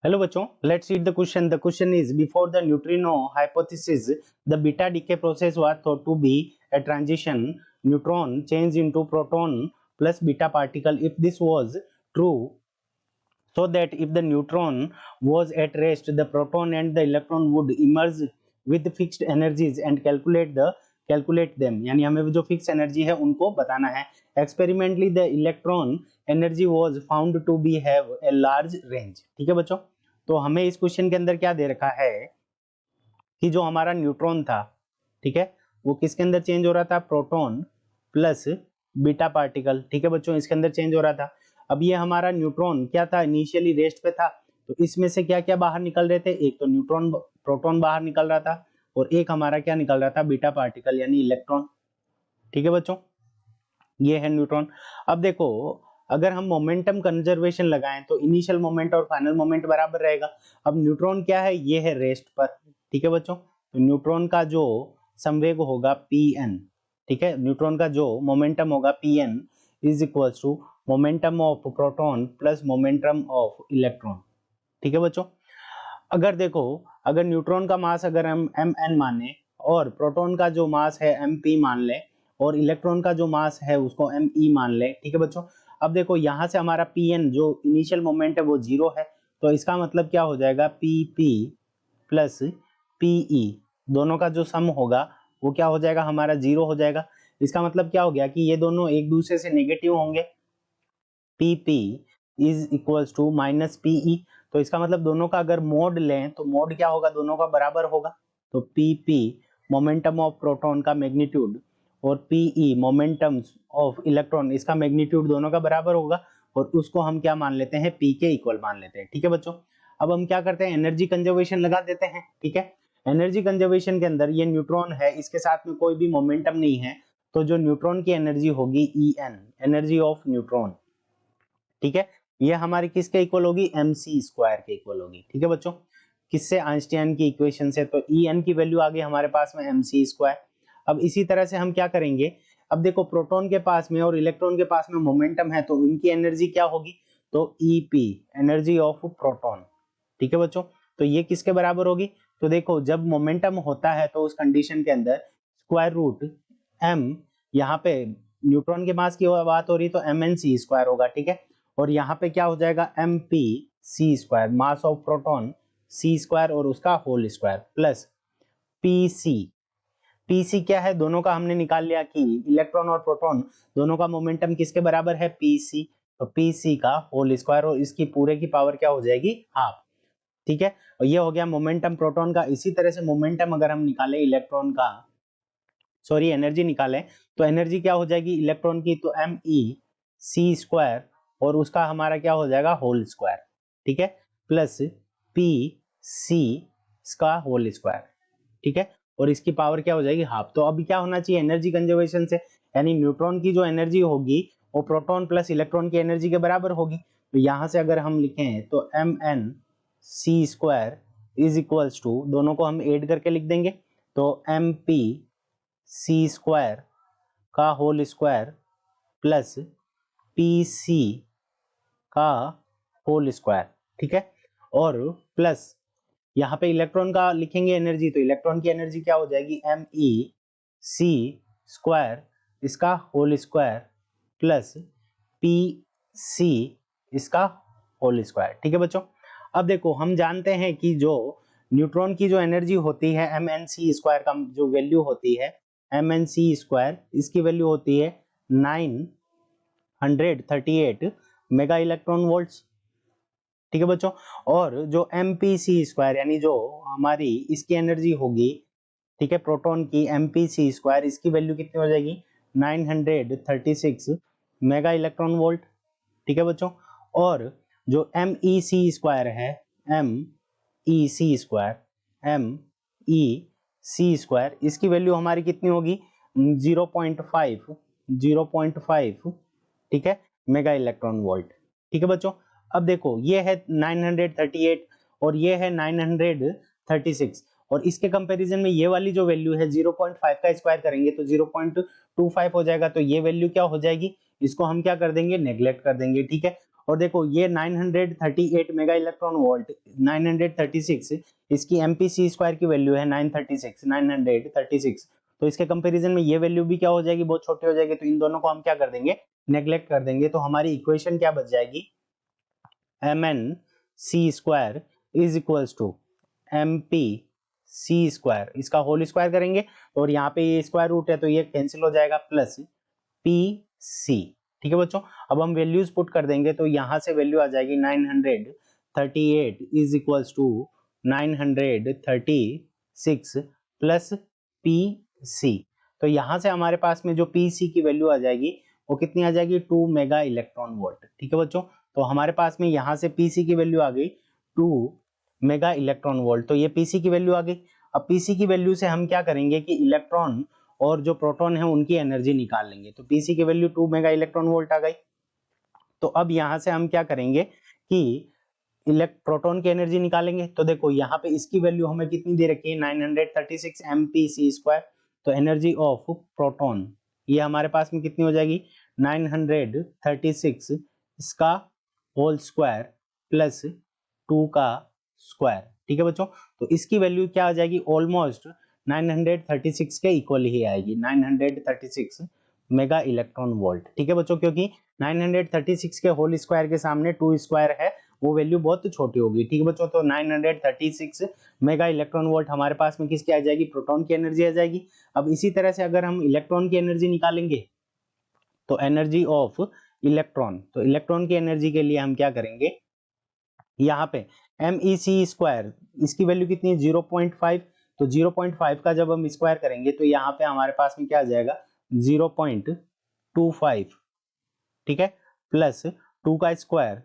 Hello बच्चों, let's read the question. The question is, before the neutrino hypothesis, the beta decay process was thought to be a transition neutron change into proton plus beta particle. If this was true, so that if the neutron was at rest, the proton and the electron would emerge with fixed energies and calculate them. यानी हमें जो fix energy है उनको बताना है. Experimentally the electron energy was found to be have a large range. ठीक है बच्चों, तो हमें इस क्वेश्चन के अंदर क्या दे रखा है कि जो हमारा न्यूट्रॉन था, ठीक है, वो किसके अंदर चेंज हो रहा था, प्रोटॉन प्लस बीटा पार्टिकल. ठीक है बच्चों, इसके अंदर चेंज हो रहा था. अब ये हमारा न्यूट्रॉन क्या था, इनिशियली रेस्ट पे था, तो इसमें से क्या क्या बाहर निकल रहे थे, एक तो न्यूट्रॉन प्रोटॉन बाहर निकल रहा था और एक हमारा क्या निकल रहा था, बीटा पार्टिकल यानी इलेक्ट्रॉन. ठीक है बच्चों, ये है न्यूट्रॉन. अब देखो, अगर हम मोमेंटम कंजर्वेशन लगाएं तो इनिशियल मोमेंट और फाइनल मोमेंट बराबर रहेगा. अब न्यूट्रॉन क्या है, ये है रेस्ट पर. ठीक है बच्चों, तो न्यूट्रॉन का जो संवेग होगा Pn, ठीक है, न्यूट्रॉन का जो मोमेंटम होगा Pn is equal to momentum of proton plus momentum of electron. ठीक है बच्चों, अगर देखो, अगर न्यूट्रॉन का मास अगर हम Mn माने और प्रोटॉन का जो मास है Mp मान ले और इलेक्ट्रॉन का जो मास है उसको Me मान ले. ठीक है बच्चों, अब देखो यहाँ से हमारा Pn जो इनिशियल मोमेंट है वो 0 है, तो इसका मतलब क्या हो जाएगा, Pp प्लस Pe दोनों का जो सम होगा वो क्या हो जाएगा, हमारा 0 हो जाएगा. इसका मतलब क्या हो गया कि ये दोनों एक दूसरे से नेगेटिव होंगे. Pp is equals to minus Pe, तो इसका मतलब दोनों का अगर मोड लें तो मोड क्या होगा, दोनों का बराबर होगा. तो Pp मोमेंटम ऑफ प्रोटॉन का मैग्नीट्यूड और Pe मोमेंटम ऑफ इलेक्ट्रॉन, इसका मैग्नीट्यूड दोनों का बराबर होगा और उसको हम क्या मान लेते हैं, P के इक्वल मान लेते हैं. ठीक है बच्चों, अब हम क्या करते हैं, एनर्जी कंजर्वेशन लगा देते हैं. ठीक है, एनर्जी कंजर्वेशन के अंदर ये न्यूट्रॉन है, इसके साथ में कोई भी मोमेंटम नहीं है, तो जो न्यूट्रॉन की एनर्जी होगी En, एनर्जी ऑफ न्यूट्रॉन, ठीक है, ये हमारी किसके इक्वल होगी, mc स्क्वायर के इक्वल होगी. ठीक है बच्चों, किससे, आइंस्टाइन की इक्वेशन से. तो En की वैल्यू आ गई हमारे पास में mc स्क्वायर. अब इसी तरह से हम क्या करेंगे, अब देखो प्रोटॉन के पास में और इलेक्ट्रॉन के पास में मोमेंटम है, तो इनकी एनर्जी क्या होगी, तो Ep एनर्जी ऑफ प्रोटॉन. ठीक है बच्चों, तो ये किसके बराबर होगी, तो देखो जब मोमेंटम होता है तो उस कंडीशन के अंदर स्क्वायर रूट m, यहाँ पे न्यूट्रॉन के मास की बात हो रही तो mnc स्क्वायर होगा. ठीक है, और यहाँ पे क्या हो जाएगा, mp square mass of proton c square और उसका होल स्क्वायर प्लस pc क्या है, दोनों का हमने निकाल लिया कि इलेक्ट्रॉन और प्रोटॉन दोनों का मोमेंटम किसके बराबर है, pc, तो pc का होल स्क्वायर और इसकी पूरे की पावर क्या हो जाएगी, हाफ. ठीक है, और ये हो गया मोमेंटम प्रोटॉन का. इसी तरह से मोमेंटम अगर हम निकालें इलेक्ट्रॉन का, सॉरी एनर्जी निकालें, तो एनर्जी क्या हो जाएगी इलेक्ट्रॉन की, तो mec स्क्वायर और उसका हमारा क्या हो जाएगा, होल स्क्वायर. ठीक है, प्लस pc का होल स्क्वायर. ठीक है, और इसकी पावर क्या हो जाएगी, हाफ. तो अभी क्या होना चाहिए, एनर्जी कंजर्वेशन से, यानी न्यूट्रॉन की जो एनर्जी होगी वो प्रोटॉन प्लस इलेक्ट्रॉन की एनर्जी के बराबर होगी. तो यहां से अगर हम लिखें तो mnc square is equals to, दोनों को हम ऐड करके लिख देंगे, तो mp स्क्वायर का होल स्क्वायर प्लस pc का होल स्क्वायर. ठीक है, और प्लस यहाँ पे इलेक्ट्रॉन का लिखेंगे एनर्जी, तो इलेक्ट्रॉन की एनर्जी क्या हो जाएगी, mec स्क्वायर इसका होल स्क्वायर प्लस pc इसका होल स्क्वायर. ठीक है बच्चों, अब देखो हम जानते हैं कि जो न्यूट्रॉन की जो एनर्जी होती है mnc स्क्वायर का जो वैल्यू होती है, mnc स्क्वायर इसकी वैल्यू होती है 938 मेगा इलेक्ट्रॉन वोल्ट्स. ठीक है बच्चों, और जो mpc स्क्वायर यानी जो हमारी इसकी एनर्जी होगी, ठीक है, प्रोटॉन की mpc स्क्वायर, इसकी वैल्यू कितनी हो जाएगी, 936 मेगा इलेक्ट्रॉन वोल्ट. ठीक है बच्चों, और जो mec स्क्वायर है, mec स्क्वायर इसकी वैल्यू हमारी कितनी होगी, 0.5, ठीक है, मेगा इलेक्ट्रॉन वोल्ट. ठीक है बच्चों, अब देखो ये है 938 और ये है 936, और इसके कंपैरिजन में ये वाली जो वैल्यू है 0.5 का स्क्वायर करेंगे तो 0.25 हो जाएगा. तो ये वैल्यू क्या हो जाएगी, इसको हम क्या कर देंगे, नेग्लेक्ट कर देंगे. ठीक है, और देखो ये 938 मेगा इलेक्ट्रॉन वोल्ट 936, इसकी एमपीसी स्क्वायर की वैल्यू है 936, तो इसके कंपैरिजन में ये वैल्यू भी क्या हो जाएगी, बहुत छोटी हो जाएगी। तो इन दोनों को हम क्या कर देंगे, नेग्लेक्ट कर देंगे। तो हमारी इक्वेशन क्या बच जाएगी, mn c square is equals to mp c square, इसका होल स्क्वायर करेंगे और यहाँ पे ये स्क्वायर रूट है तो ये कैंसिल हो जाएगा, प्लस pc। ठीक है बच्चों, अब हम वैल्यूज पुट कर देंगे तो यहाँ से वैल्यू आ जाएगी 938 is equals to 936 plus pc। तो यहाँ से हमारे पास में जो pc की वैल्यू आ जाएगी वो कितनी आ जाएगी, 2 मेगा इलेक्ट्रॉन वोल्ट। ठीक है बच्चों, तो हमारे पास में यहाँ से pc की वैल्यू आ गई 2 मेगा इलेक्ट्रॉन वोल्ट, तो ये pc की वैल्यू आ गई। अब pc की वैल्यू से हम क्या करेंगे कि इलेक्ट्रॉन और जो प्रोटॉन है उनकी एनर्जी निकाल लेंगे। तो pc की वैल्यू 2 मेगा इलेक्ट्रॉन वोल्ट आ गई। तो अब यहाँ से हम क्या करेंगे कि प्रोटॉन की एनर्जी निकालेंगे। तो देखो यहाँ पे इसकी वैल्यू हमें कितनी दे रखी है, 936 एमपीसी स्क्वायर। तो एनर्जी ऑफ प्रोटॉन ये हमारे पास में कितनी हो जाएगी, 936 इसका होल स्क्वायर प्लस 2 का स्क्वायर। ठीक है बच्चों, तो इसकी वैल्यू क्या आ जाएगी, ऑलमोस्ट 936 के इक्वल ही आएगी, 936 मेगा इलेक्ट्रॉन वोल्ट। ठीक है बच्चों, क्योंकि 936 के होल स्क्वायर के सामने 2 स्क्वायर है, वो वैल्यू बहुत छोटी होगी। ठीक है बच्चों, तो 936 मेगा इलेक्ट्रॉन वोल्ट हमारे पास में किसकी आ जाएगी, प्रोटॉन की एनर्जी आ जाएगी। अब इसी तरह से अगर हम इलेक्ट्रॉन की एनर्जी निकालेंगे तो एनर्जी ऑफ इलेक्ट्रॉन, तो इलेक्ट्रॉन की एनर्जी के लिए हम क्या करेंगे, यहाँ पे MEC स्क्वायर इसकी वैल्यू कितनी है 0.5, तो 0.5 का जब हम स्क्वायर करेंगे तो यहाँ पे हमारे पास में क्या आ जाएगा 0.25। ठीक है, प्लस 2 का स्क्वायर,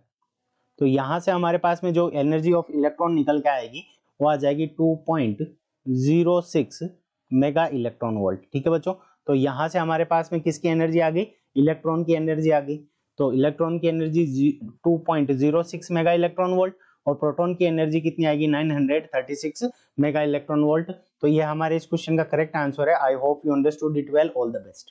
तो यहां से हमारे पास में जो एनर्जी ऑफ इलेक्ट्रॉन निकल के आएगी वो आ जाएगी 2.06 मेगा इलेक्ट्रॉन वोल्ट। ठीक है बच्चों, तो यहां से हमारे पास में किसकी एनर्जी आ गई, इलेक्ट्रॉन की एनर्जी आ गई। तो इलेक्ट्रॉन की एनर्जी 2.06 मेगा इलेक्ट्रॉन वोल्ट और प्रोटॉन की एनर्जी कितनी आएगी 936 मेगा इलेक्ट्रॉन वोल्ट। तो ये हमारे इस क्वेश्चन का करेक्ट आंसर है। I hope you understood it well. All the best.